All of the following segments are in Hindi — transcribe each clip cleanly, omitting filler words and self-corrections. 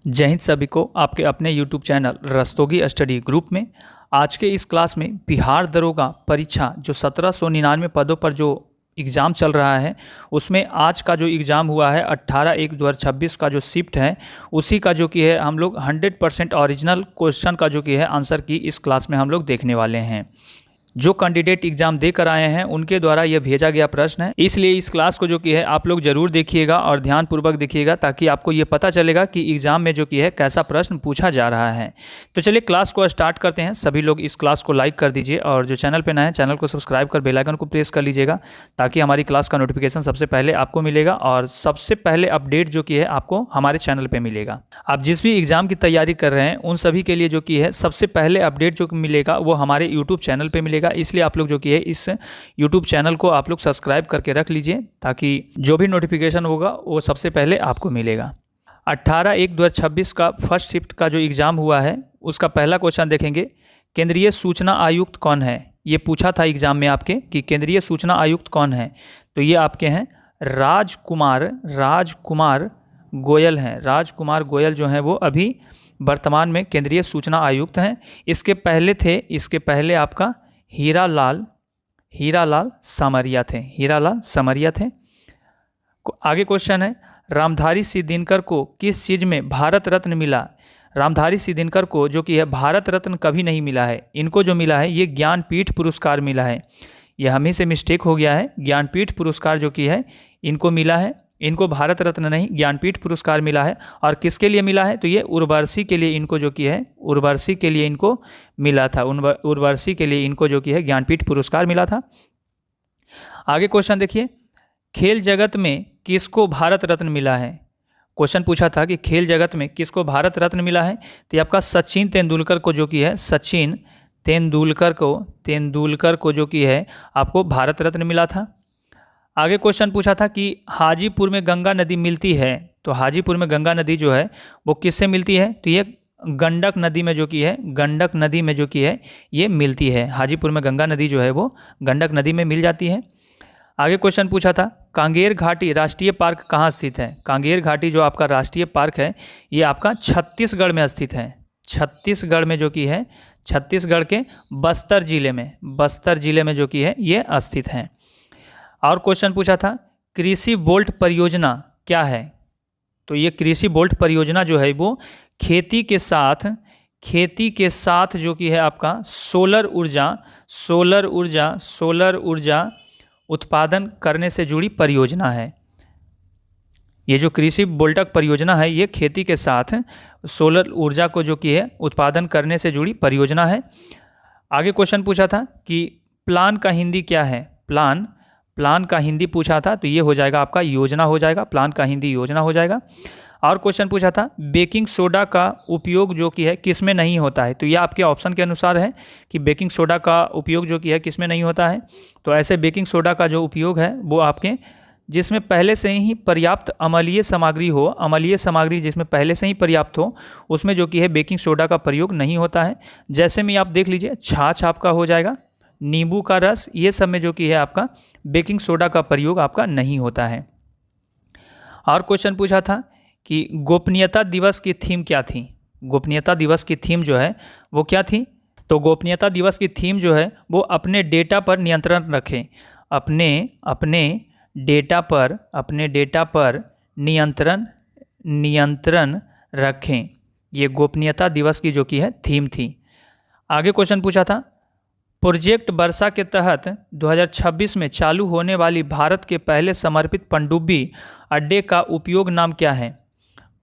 जय हिंद सभी को आपके अपने YouTube channel Rastogi study group में। आज के इस क्लास में बिहार दरोगा परीक्षा जो 1799 पदों पर जो एग्ज़ाम चल रहा है उसमें आज का जो एग्ज़ाम हुआ है 18/1/2026 का जो शिफ्ट है उसी का जो कि है हम लोग 100% ओरिजिनल क्वेश्चन का जो कि है आंसर की इस क्लास में हम लोग देखने वाले हैं। जो कैंडिडेट एग्जाम देकर आए हैं उनके द्वारा यह भेजा गया प्रश्न है, इसलिए इस क्लास को जो कि है आप लोग जरूर देखिएगा और ध्यानपूर्वक देखिएगा ताकि आपको ये पता चलेगा कि एग्जाम में जो कि है कैसा प्रश्न पूछा जा रहा है। तो चलिए क्लास को स्टार्ट करते हैं। सभी लोग इस क्लास को लाइक कर दीजिए और जो चैनल पर नए हैं चैनल को सब्सक्राइब कर बेल आइकन को प्रेस कर लीजिएगा ताकि हमारी क्लास का नोटिफिकेशन सबसे पहले आपको मिलेगा और सबसे पहले अपडेट जो कि है आपको हमारे चैनल पर मिलेगा। आप जिस भी एग्जाम की तैयारी कर रहे हैं उन सभी के लिए जो कि है सबसे पहले अपडेट जो मिलेगा वो हमारे यूट्यूब चैनल पर मिलेगा, इसलिए आप लोग जो कि है इस YouTube चैनल को आप लोग सब्सक्राइब करके रख लीजिए ताकि जो भी नोटिफिकेशन होगा वो सबसे पहले आपको मिलेगा। 18/1/2026 का फर्स्ट शिफ्ट का जो एग्ज़ाम हुआ है उसका पहला क्वेश्चन देखेंगे। केंद्रीय सूचना आयुक्त कौन है? ये पूछा था एग्जाम में आपके कि केंद्रीय सूचना आयुक्त कौन है, तो ये आपके हैं राजकुमार गोयल हैं। राजकुमार गोयल जो हैं वो अभी वर्तमान में केंद्रीय सूचना आयुक्त हैं। इसके पहले आपका हीरालाल समरिया थे। आगे क्वेश्चन है, रामधारी सिंह दिनकर को किस चीज़ में भारत रत्न मिला? रामधारी सिंह दिनकर को जो कि है भारत रत्न कभी नहीं मिला है, इनको जो मिला है ये ज्ञानपीठ पुरस्कार मिला है। यह हम ही से मिस्टेक हो गया है, ज्ञानपीठ पुरस्कार जो कि है इनको मिला है, इनको भारत रत्न नहीं ज्ञानपीठ पुरस्कार मिला है। और किसके लिए मिला है? तो ये उर्वशी के लिए इनको जो कि है उर्वशी के लिए इनको मिला था, उर्वशी के लिए इनको जो कि है ज्ञानपीठ पुरस्कार मिला था। आगे क्वेश्चन देखिए, खेल जगत में किसको भारत रत्न मिला है? क्वेश्चन पूछा था कि खेल जगत में किसको भारत रत्न मिला है, तो ये आपका सचिन तेंदुलकर को जो कि है सचिन तेंदुलकर को जो कि है आपको भारत रत्न मिला था। आगे क्वेश्चन पूछा था कि हाजीपुर में गंगा नदी मिलती है, तो हाजीपुर में गंगा नदी जो है वो किससे मिलती है? तो ये गंडक नदी में जो कि है ये मिलती है। हाजीपुर में गंगा नदी जो है वो गंडक नदी में मिल जाती है। आगे क्वेश्चन पूछा था कांगेर घाटी राष्ट्रीय पार्क कहाँ स्थित है? कांगेर घाटी जो आपका राष्ट्रीय पार्क है ये आपका छत्तीसगढ़ में स्थित है। छत्तीसगढ़ में जो कि है छत्तीसगढ़ के बस्तर जिले में जो कि है ये स्थित है। और क्वेश्चन पूछा था कृषि बोल्ट परियोजना क्या है? तो ये कृषि बोल्ट परियोजना जो है वो खेती के साथ जो कि है आपका सोलर ऊर्जा उत्पादन करने से जुड़ी परियोजना है। ये जो कृषि बोल्टक परियोजना है ये खेती के साथ सोलर ऊर्जा को जो कि है उत्पादन करने से जुड़ी परियोजना है। आगे क्वेश्चन पूछा था कि प्लान का हिंदी क्या है? प्लान का हिंदी पूछा था, तो ये हो जाएगा आपका योजना हो जाएगा, प्लान का हिंदी योजना हो जाएगा। और क्वेश्चन पूछा था बेकिंग सोडा का उपयोग जो कि है किस में नहीं होता है, तो ये आपके ऑप्शन के अनुसार है कि बेकिंग सोडा का उपयोग जो कि है किस में नहीं होता है। तो ऐसे बेकिंग सोडा का जो उपयोग है वो आपके जिसमें पहले से ही पर्याप्त अम्लीय सामग्री जिसमें पहले से ही पर्याप्त हो उसमें जो कि है बेकिंग सोडा का प्रयोग नहीं होता है। जैसे में आप देख लीजिए छाछ आपका हो जाएगा, नींबू का रस, ये सब में जो कि है आपका बेकिंग सोडा का प्रयोग आपका नहीं होता है। और क्वेश्चन पूछा था कि गोपनीयता दिवस की थीम क्या थी? गोपनीयता दिवस की थीम जो है वो क्या थी? तो गोपनीयता दिवस की थीम जो है वो अपने डेटा पर नियंत्रण रखें, अपने डेटा पर नियंत्रण रखें, ये गोपनीयता दिवस की जो कि है थीम थी। आगे क्वेश्चन पूछा था प्रोजेक्ट वर्षा के तहत 2026 में चालू होने वाली भारत के पहले समर्पित पनडुब्बी अड्डे का उपयोग नाम क्या है?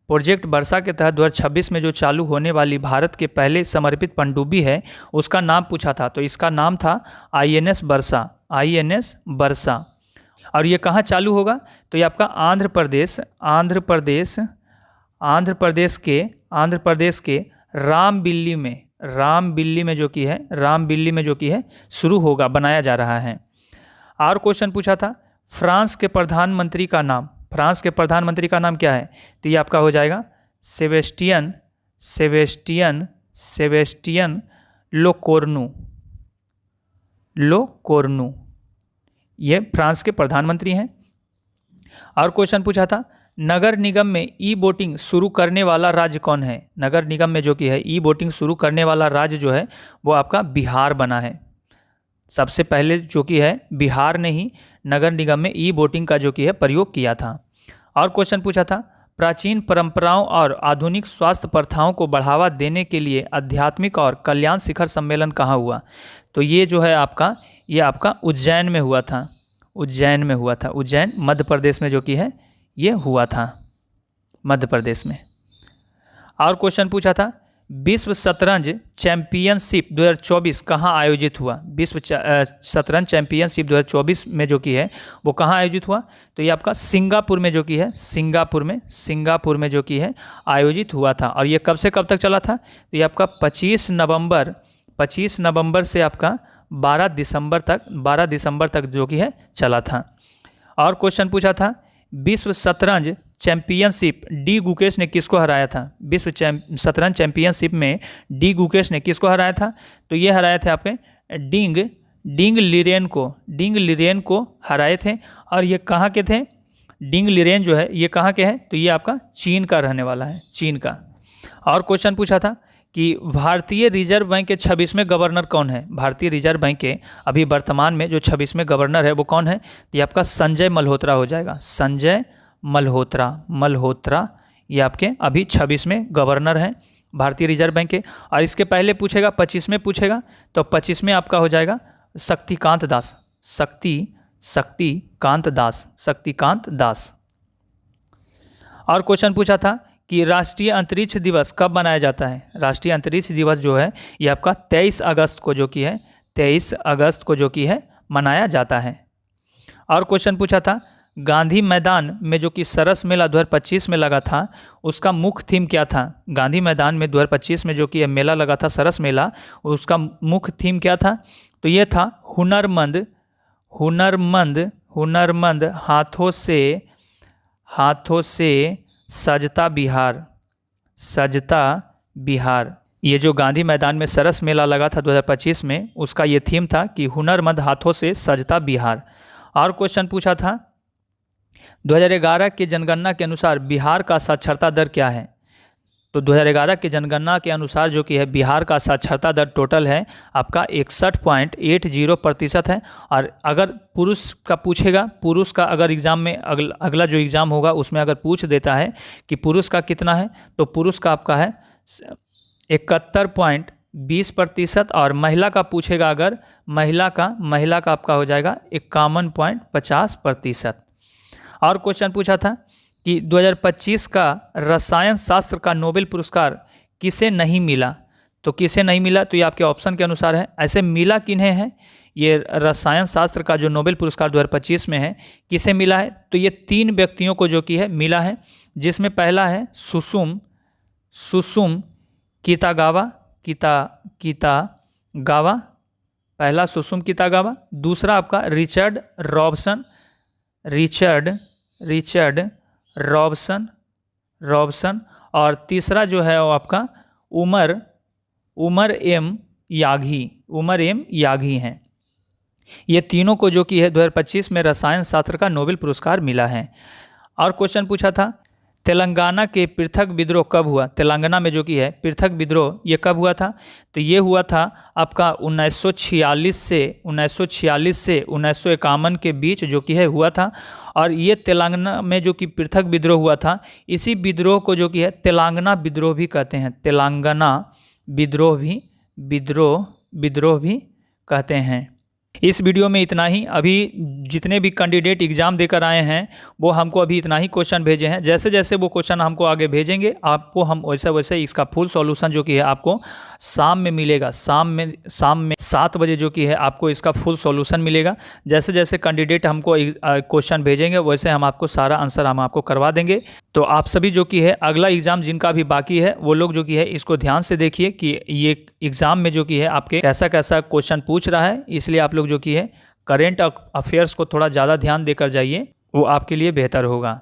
प्रोजेक्ट वर्षा के तहत 2026 में जो चालू होने वाली भारत के पहले समर्पित पनडुब्बी है उसका नाम पूछा था, तो इसका नाम था INS वर्षा। और ये कहाँ चालू होगा? तो ये आपका आंध्र प्रदेश के रामबिल्ली में जो कि है शुरू होगा, बनाया जा रहा है। और क्वेश्चन पूछा था फ्रांस के प्रधानमंत्री का नाम क्या है? तो ये आपका हो जाएगा सेबेस्टियन लोकोर्नू, ये फ्रांस के प्रधानमंत्री हैं। और क्वेश्चन पूछा था नगर निगम में ई वोटिंग शुरू करने वाला राज्य कौन है? नगर निगम में जो कि है ई वोटिंग शुरू करने वाला राज्य जो है वो आपका बिहार बना है। सबसे पहले जो कि है बिहार ने ही नगर निगम में ई वोटिंग का जो कि है प्रयोग किया था। और क्वेश्चन पूछा था, प्राचीन परंपराओं और आधुनिक स्वास्थ्य प्रथाओं को बढ़ावा देने के लिए आध्यात्मिक और कल्याण शिखर सम्मेलन कहाँ हुआ? तो ये जो है आपका उज्जैन में हुआ था। उज्जैन में हुआ था। उज्जैन मध्य प्रदेश में जो कि है ये हुआ था, मध्य प्रदेश में। और क्वेश्चन पूछा था, विश्व शतरंज चैंपियनशिप 2024 कहाँ आयोजित हुआ? विश्व शतरंज चैंपियनशिप 2024 में जो कि है वो कहाँ आयोजित हुआ? तो ये आपका सिंगापुर में जो कि है सिंगापुर में जो कि है आयोजित हुआ था। और ये कब से कब तक चला था? तो ये आपका 25 नवंबर से आपका 12 दिसंबर तक जो कि है चला था। और क्वेश्चन पूछा था, विश्व शतरंज चैंपियनशिप डी गुकेश ने किसको हराया था? विश्व शतरंज चैंपियनशिप में डी गुकेश ने किसको हराया था? तो ये हराए थे आपके डिंग लिरेन को हराए थे। और ये कहाँ के थे? डिंग लिरेन जो है ये कहाँ के हैं? तो ये आपका चीन का रहने वाला है, चीन का। और क्वेश्चन पूछा था कि भारतीय रिजर्व बैंक के 26वें गवर्नर कौन है? भारतीय रिजर्व बैंक के अभी वर्तमान में जो 26वें गवर्नर है वो कौन है? तो ये आपका संजय मल्होत्रा हो जाएगा। संजय मल्होत्रा ये आपके अभी 26वें गवर्नर हैं भारतीय रिजर्व बैंक के। और इसके पहले पूछेगा 25वें पूछेगा, तो 25वें आपका हो जाएगा शक्तिकांत दास। और क्वेश्चन पूछा था कि राष्ट्रीय अंतरिक्ष दिवस कब मनाया जाता है? राष्ट्रीय अंतरिक्ष दिवस जो है ये आपका 23 अगस्त को जो कि है मनाया जाता है। और क्वेश्चन पूछा था, गांधी मैदान में जो कि सरस मेला 2025 में लगा था उसका मुख्य थीम क्या था? गांधी मैदान में 2025 में जो कि मेला लगा था सरस मेला, उसका मुख्य थीम क्या था? तो ये था हुनरमंद हाथों से सजता बिहार। ये जो गांधी मैदान में सरस मेला लगा था 2025 में, उसका ये थीम था कि हुनरमंद हाथों से सजता बिहार। और क्वेश्चन पूछा था, 2011 की जनगणना के अनुसार बिहार का साक्षरता दर क्या है? तो 2011 की जनगणना के अनुसार जो कि है बिहार का साक्षरता दर टोटल है आपका 61.80% है। और अगर पुरुष का पूछेगा, पुरुष का अगर एग्ज़ाम में अगला जो एग्ज़ाम होगा उसमें अगर पूछ देता है कि पुरुष का कितना है, तो पुरुष का आपका है 71.20%। और महिला का पूछेगा अगर, महिला का आपका हो जाएगा 51.50%। और क्वेश्चन पूछा था कि 2025 का रसायन शास्त्र का नोबेल पुरस्कार किसे नहीं मिला? तो किसे नहीं मिला? तो ये आपके ऑप्शन के अनुसार है। ऐसे मिला किन्हें है? ये रसायन शास्त्र का जो नोबेल पुरस्कार 2025 में है किसे मिला है? तो ये 3 व्यक्तियों को जो कि है मिला है, जिसमें पहला है सुसुम कितागावा, पहला सुसुम कितागावा। दूसरा आपका रिचर्ड रॉबसन। और तीसरा जो है वो आपका उमर एम यागी हैं। ये तीनों को जो कि है 2025 में रसायन शास्त्र का नोबेल पुरस्कार मिला है। और क्वेश्चन पूछा था, तेलंगाना के पृथक विद्रोह कब हुआ? तेलंगाना में जो कि है पृथक विद्रोह ये कब हुआ था? तो ये हुआ था आपका 1946 से 1951 के बीच जो कि है हुआ था। और ये तेलंगाना में जो कि पृथक विद्रोह हुआ था, इसी विद्रोह को जो कि है तेलंगाना विद्रोह भी कहते हैं। तेलंगाना विद्रोह भी कहते हैं। इस वीडियो में इतना ही। अभी जितने भी कैंडिडेट एग्ज़ाम देकर आए हैं वो हमको अभी इतना ही क्वेश्चन भेजे हैं। जैसे जैसे वो क्वेश्चन हमको आगे भेजेंगे आपको हम वैसे वैसे इसका फुल सॉल्यूशन जो कि है आपको शाम में मिलेगा। शाम में 7 बजे जो कि है आपको इसका फुल सॉल्यूशन मिलेगा। जैसे जैसे कैंडिडेट हमको क्वेश्चन भेजेंगे वैसे हम आपको सारा आंसर हम आपको करवा देंगे। तो आप सभी जो कि है अगला एग्ज़ाम जिनका भी बाकी है वो लोग जो कि है इसको ध्यान से देखिए कि ये एग्ज़ाम में जो कि है आपके कैसा कैसा क्वेश्चन पूछ रहा है। इसलिए आप लोग जो कि है करेंट अफेयर्स को थोड़ा ज़्यादा ध्यान देकर जाइए, वो आपके लिए बेहतर होगा।